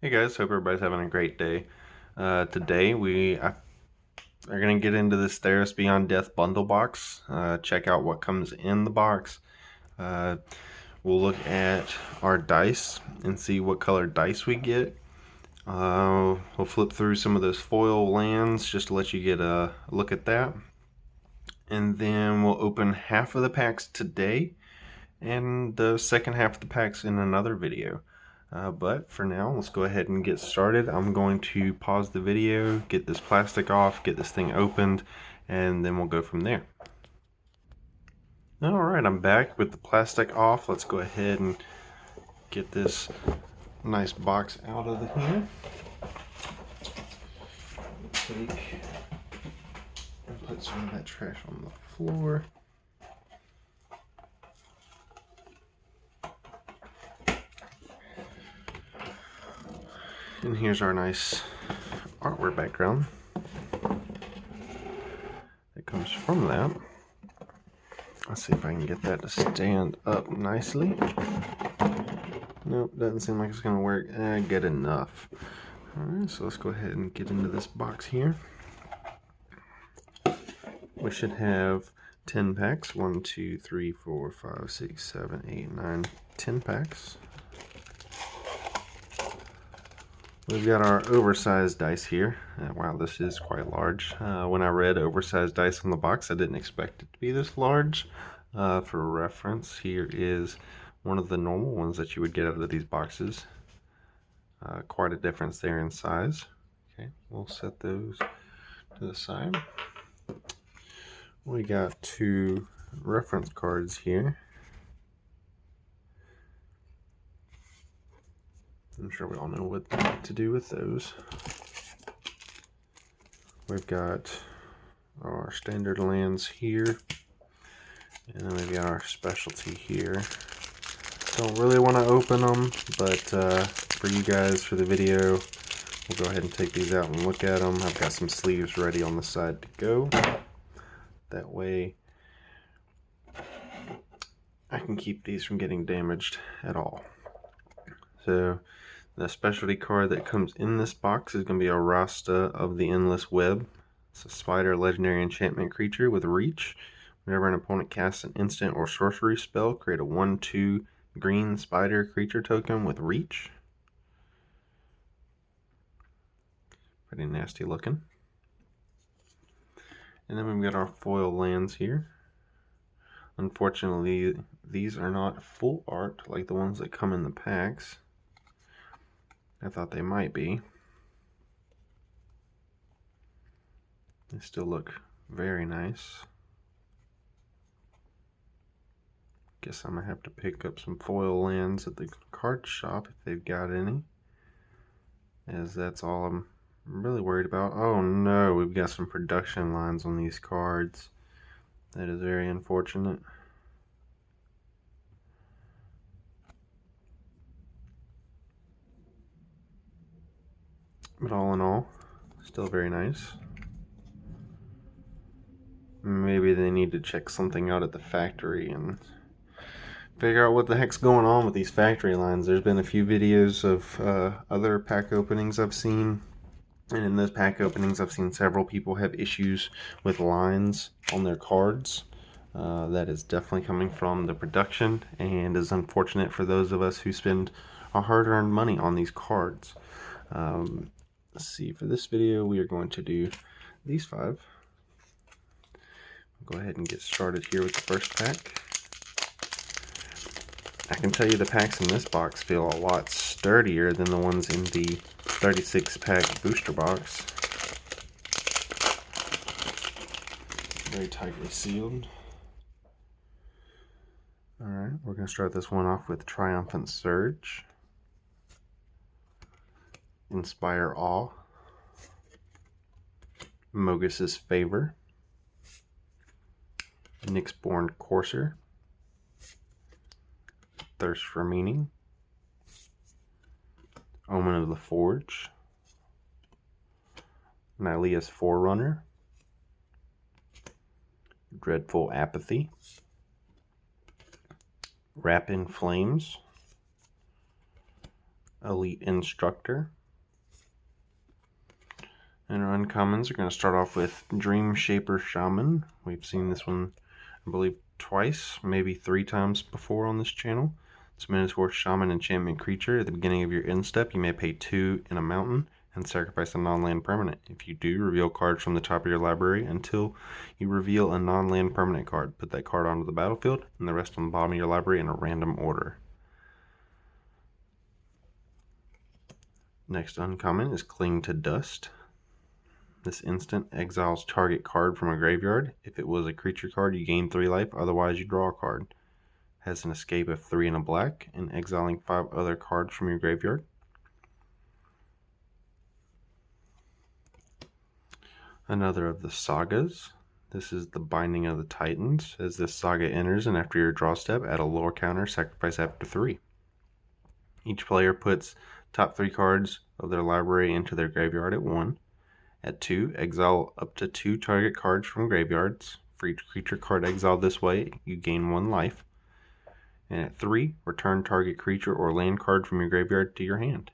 Hey guys, hope everybody's having a great day. Today we are going to get into this Theros Beyond Death Bundle box. Check out what comes in the box. Uh, we'll look at our dice and see what color dice we get. We'll flip through some of those foil lands just to let you get a look at that. And then we'll open half of the packs today and the second half of the packs in another video. But for now, let's go ahead and get started. I'm going to pause the video, get this plastic off, get this thing opened, and then we'll go from there. Alright, I'm back with the plastic off. Let's go ahead and get this nice box out of here. Take and put some of that trash on the floor. And here's our nice artwork background that comes from that. Let's see if I can get that to stand up nicely. Nope, doesn't seem like it's going to work. Good enough. Alright, so let's go ahead and get into this box here. We should have 10 packs. 1, 2, 3, 4, 5, 6, 7, 8, 9, 10 packs. We've got our oversized dice here. Wow, this is quite large. When I read oversized dice on the box, I didn't expect it to be this large. For reference, here is one of the normal ones that you would get out of these boxes. Quite a difference there in size. Okay, we'll set those to the side. We got 2 reference cards here. I'm sure we all know what to do with those. We've got our standard lands here, and then we've got our specialty here. Don't really want to open them, but for you guys, for the video, we'll go ahead and take these out and look at them. I've got some sleeves ready on the side to go. That way, I can keep these from getting damaged at all. So, the specialty card that comes in this box is going to be a Rasta of the Endless Web. It's a spider legendary enchantment creature with reach. Whenever an opponent casts an instant or sorcery spell, create a 1/2 green spider creature token with reach. Pretty nasty looking. And then we've got our foil lands here. Unfortunately, these are not full art like the ones that come in the packs. I thought they might be. They still look very nice. Guess I'm gonna have to pick up some foil lands at the card shop if they've got any, as that's all I'm really worried about. Oh no, we've got some production lines on these cards. That is very unfortunate. But all in all, still very nice. Maybe they need to check something out at the factory and figure out what the heck's going on with these factory lines. There's been a few videos of other pack openings I've seen, and in those pack openings I've seen several people have issues with lines on their cards. That is definitely coming from the production and is unfortunate for those of us who spend our hard-earned money on these cards. Let's see, for this video we are going to do these 5. I'll go ahead and get started here with the first pack. I can tell you the packs in this box feel a lot sturdier than the ones in the 36 pack booster box. Very tightly sealed. Alright, we're going to start this one off with Triumphant Surge, Inspire Awe, Mogus's Favor, Nyxborn Courser, Thirst for Meaning, Omen of the Forge, Nylea's Forerunner, Dreadful Apathy, Wrap in Flames, Elite Instructor. And our uncommons are going to start off with Dream Shaper Shaman. We've seen this one, I believe, twice, maybe 3 times before on this channel. It's a Minotaur Shaman enchantment creature. At the beginning of your end step, you may pay 2 in a mountain and sacrifice a non-land permanent. If you do, reveal cards from the top of your library until you reveal a non-land permanent card. Put that card onto the battlefield and the rest on the bottom of your library in a random order. Next uncommon is Cling to Dust. This instant exiles target card from a graveyard. If it was a creature card, you gain 3 life, otherwise you draw a card. Has an escape of 3 and a black, and exiling 5 other cards from your graveyard. Another of the sagas. This is the Binding of the Titans. As this saga enters, and after your draw step, add a lore counter, sacrifice after 3. Each player puts top 3 cards of their library into their graveyard at 1. At 2, exile up to 2 target cards from graveyards. For each creature card exiled this way, you gain 1 life. And at 3, return target creature or land card from your graveyard to your hand.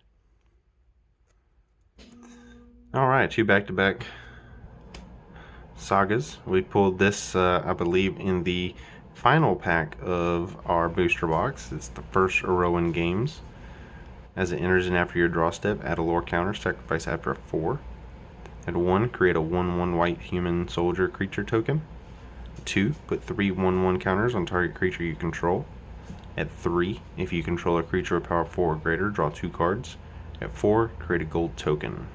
Alright, 2 back-to-back sagas. We pulled this, I believe, in the final pack of our booster box. It's the first Rowan Games. As it enters in after your draw step, add a lore counter, sacrifice after a 4. At 1, create a 1/1 white human soldier creature token. 2, put 3 1/1 counters on target creature you control. At 3, if you control a creature with power 4 or greater, draw 2 cards. At 4, create a gold token.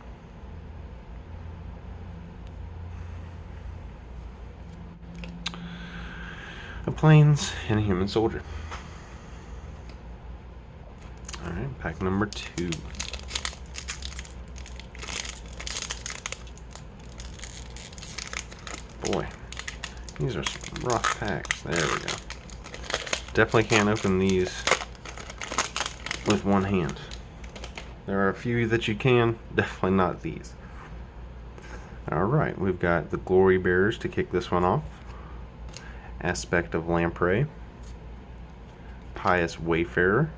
A Plains and a human soldier. Alright, pack number 2. Boy, these are some rough packs. There we go. Definitely can't open these with one hand. There are a few that you can, definitely not these. Alright, we've got the Glory Bearers to kick this one off. Aspect of Lamprey. Pious Wayfarer.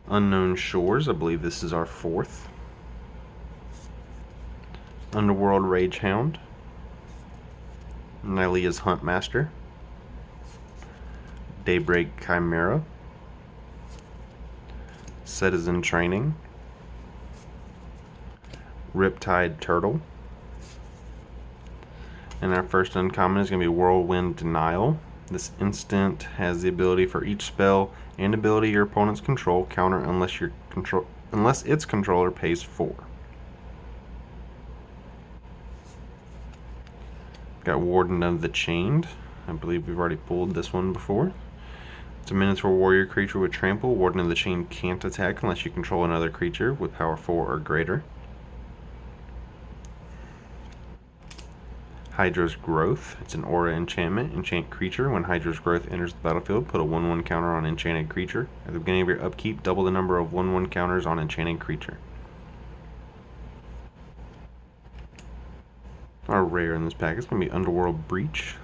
Unknown Shores, I believe this is our 4th. Underworld Ragehound. Nylea's Huntmaster. Daybreak Chimera. Citizen Training. Riptide Turtle. And our first uncommon is going to be Whirlwind Denial. This instant has the ability for each spell and ability your opponents control counter unless its controller pays 4. Got Warden of the Chained. I believe we've already pulled this one before. It's a Minotaur warrior creature with trample. Warden of the Chained can't attack unless you control another creature with power 4 or greater. Hydra's Growth. It's an aura enchantment. Enchant creature. When Hydra's Growth enters the battlefield, put a 1/1 counter on enchanted creature. At the beginning of your upkeep, double the number of 1/1 counters on enchanted creature. Our rare in this pack is going to be Underworld Breach.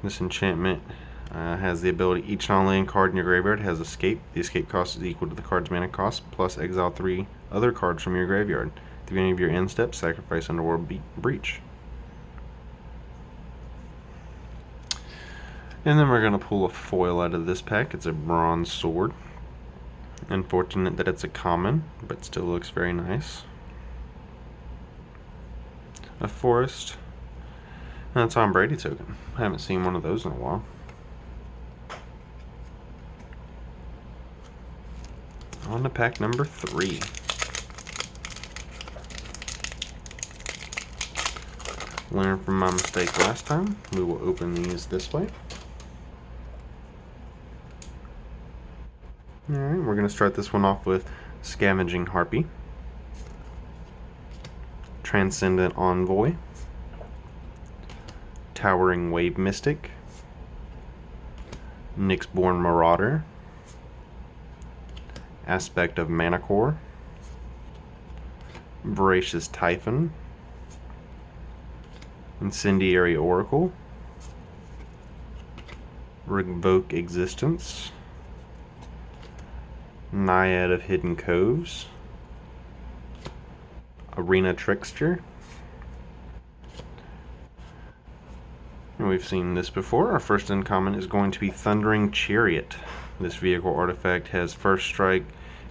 This enchantment has the ability each non-land card in your graveyard has escape. The escape cost is equal to the card's mana cost plus exile 3 other cards from your graveyard. At the beginning of your end step, sacrifice Underworld Breach. And then we're going to pull a foil out of this pack. It's a Bronze Sword. Unfortunate that it's a common, but still looks very nice. A Forest. And a Tom Brady token. I haven't seen one of those in a while. On to pack number 3. Learn from my mistake last time. We will open these this way. Alright, we're going to start this one off with Scavenging Harpy. Transcendent Envoy. Towering Wave Mystic. Nyxborn Marauder. Aspect of Manticore. Voracious Typhon. Incendiary Oracle. Revoke Existence. Naiad of Hidden Coves, Arena Trickster. And we've seen this before. Our first uncommon is going to be Thundering Chariot. This vehicle artifact has first strike,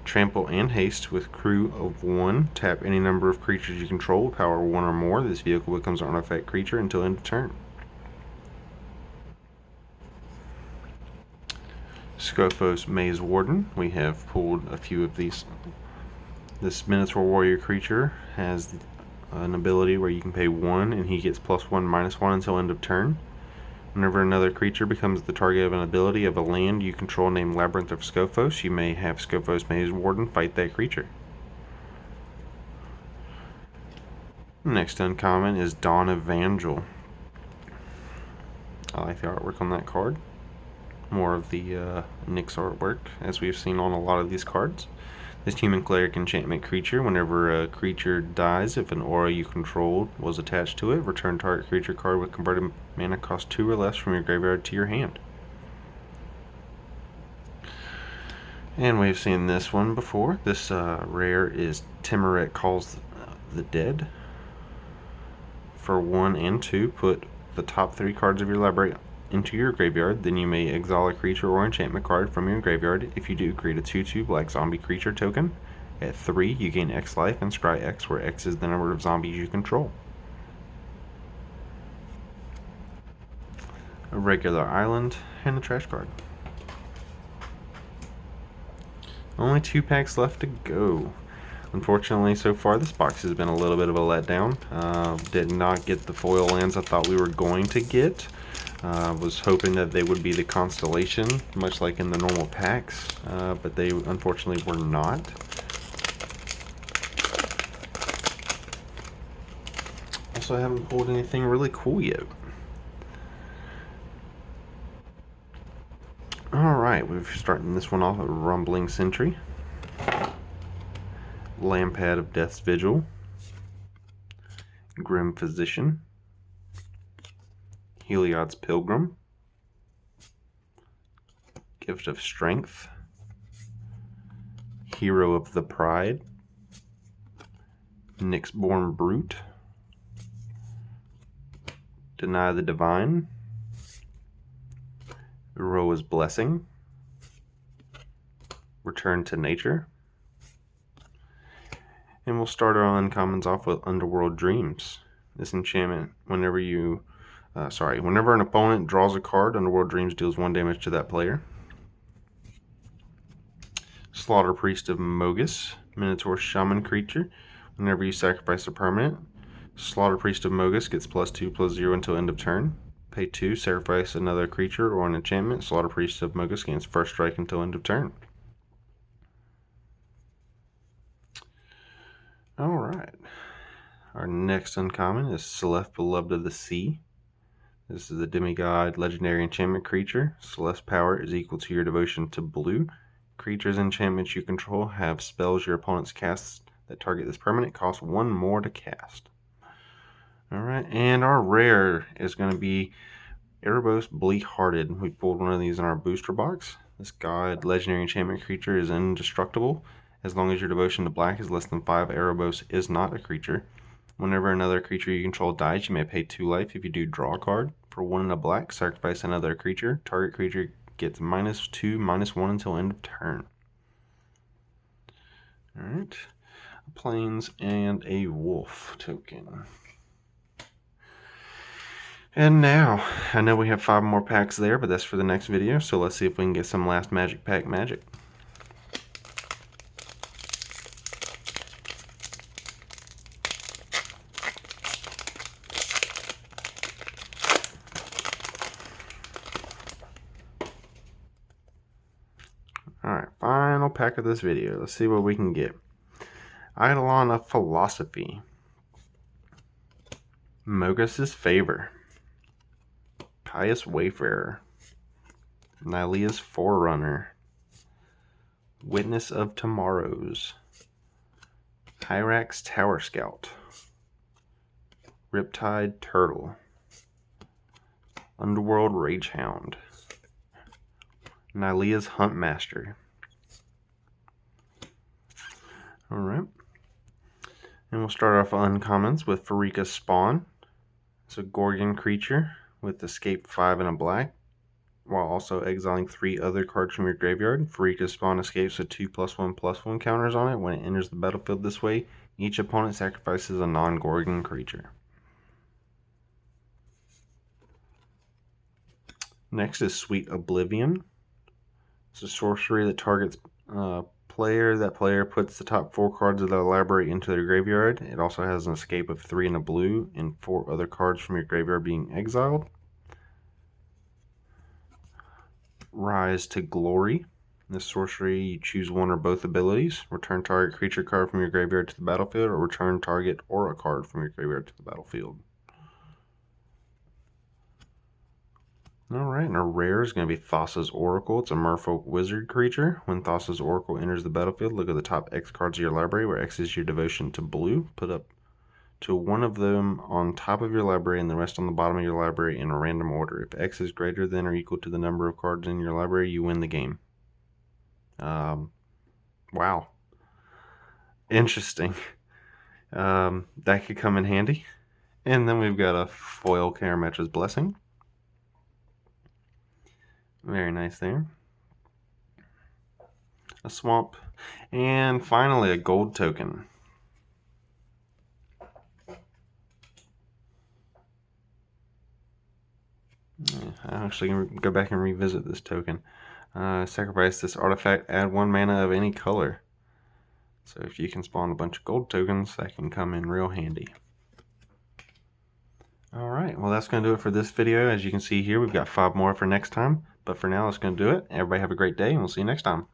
trample, and haste with crew of 1. Tap any number of creatures you control with power 1 or more. This vehicle becomes an artifact creature until end of turn. Skophos Maze Warden. We have pulled a few of these. This Minotaur Warrior creature has an ability where you can pay 1 and he gets +1/-1 until end of turn. Whenever another creature becomes the target of an ability of a land you control named Labyrinth of Skophos, you may have Skophos Maze Warden fight that creature. Next uncommon is Dawn Evangel. I like the artwork on that card. More of the Nyx artwork, as we've seen on a lot of these cards. This human cleric enchantment creature, whenever a creature dies, if an aura you controlled was attached to it, return target creature card with converted mana cost 2 or less from your graveyard to your hand. And we've seen this one before. This rare is Timuret Calls the Dead. For 1 and 2, put the top 3 cards of your library into your graveyard, then you may exile a creature or enchantment card from your graveyard. If you do, create a 2/2 black zombie creature token. At 3, you gain X life and scry X, where X is the number of zombies you control. A regular island, and a trash card. Only 2 packs left to go. Unfortunately, so far this box has been a little bit of a letdown. Did not get the foil lands I thought we were going to get. Was hoping that they would be the Constellation, much like in the normal packs, but they unfortunately were not. Also, I haven't pulled anything really cool yet. Alright, we're starting this one off with Rumbling Sentry, Lampad of Death's Vigil, Grim Physician, Heliod's Pilgrim, Gift of Strength, Hero of the Pride, Nyxborn Brute, Deny the Divine, Roa's Blessing, Return to Nature, and we'll start our uncommons off with Underworld Dreams. This enchantment, whenever an opponent draws a card, Underworld Dreams deals 1 damage to that player. Slaughter Priest of Mogus, Minotaur Shaman creature. Whenever you sacrifice a permanent, Slaughter Priest of Mogus gets +2/+0 until end of turn. Pay 2, sacrifice another creature or an enchantment. Slaughter Priest of Mogus gains first strike until end of turn. Alright. Our next uncommon is Celeste Beloved of the Sea. This is a demigod legendary enchantment creature. Celeste's power is equal to your devotion to blue. Creatures and enchantments you control have spells your opponents cast that target this permanent cost 1 more to cast. Alright, and our rare is going to be Erebos Bleak-Hearted. We pulled one of these in our booster box. This god legendary enchantment creature is indestructible. As long as your devotion to black is less than 5, Erebos is not a creature. Whenever another creature you control dies, you may pay 2 life. If you do, draw a card. For 1 and a black, sacrifice another creature. Target creature gets -2/-1 until end of turn. Alright. Plains and a wolf token. And now, I know we have 5 more packs there, but that's for the next video, so let's see if we can get some last magic pack magic. Alright, final pack of this video. Let's see what we can get. Eidolon of Philosophy, Mogus's Favor, Pious Wayfarer, Nylea's Forerunner, Witness of Tomorrows, Hyrax Tower Scout, Riptide Turtle, Underworld Ragehound, Nylea's Huntmaster, Alright. And we'll start off uncommons with Farika's Spawn. It's a Gorgon creature with escape 5 and a black, while also exiling 3 other cards from your graveyard. Farika's Spawn escapes with 2/1/1 counters on it. When it enters the battlefield this way, each opponent sacrifices a non-Gorgon creature. Next is Sweet Oblivion. It's a sorcery that targets player. That player puts the top 4 cards of their library into their graveyard. It also has an escape of 3 and a blue, and 4 other cards from your graveyard being exiled. Rise to Glory. This sorcery, you choose one or both abilities. Return target creature card from your graveyard to the battlefield, or return target aura card from your graveyard to the battlefield. Alright, and our rare is going to be Thassa's Oracle. It's a Merfolk Wizard creature. When Thassa's Oracle enters the battlefield, look at the top X cards of your library, where X is your devotion to blue. Put up to one of them on top of your library and the rest on the bottom of your library in a random order. If X is greater than or equal to the number of cards in your library, you win the game. Wow. Interesting. That could come in handy. And then we've got a foil Karametra's Blessing. Very nice there. A swamp. And finally, a gold token. I'm actually going to go back and revisit this token. Sacrifice this artifact, add 1 mana of any color. So if you can spawn a bunch of gold tokens, that can come in real handy. Alright, well that's going to do it for this video. As you can see here, we've got 5 more for next time. But for now, that's going to do it. Everybody have a great day, and we'll see you next time.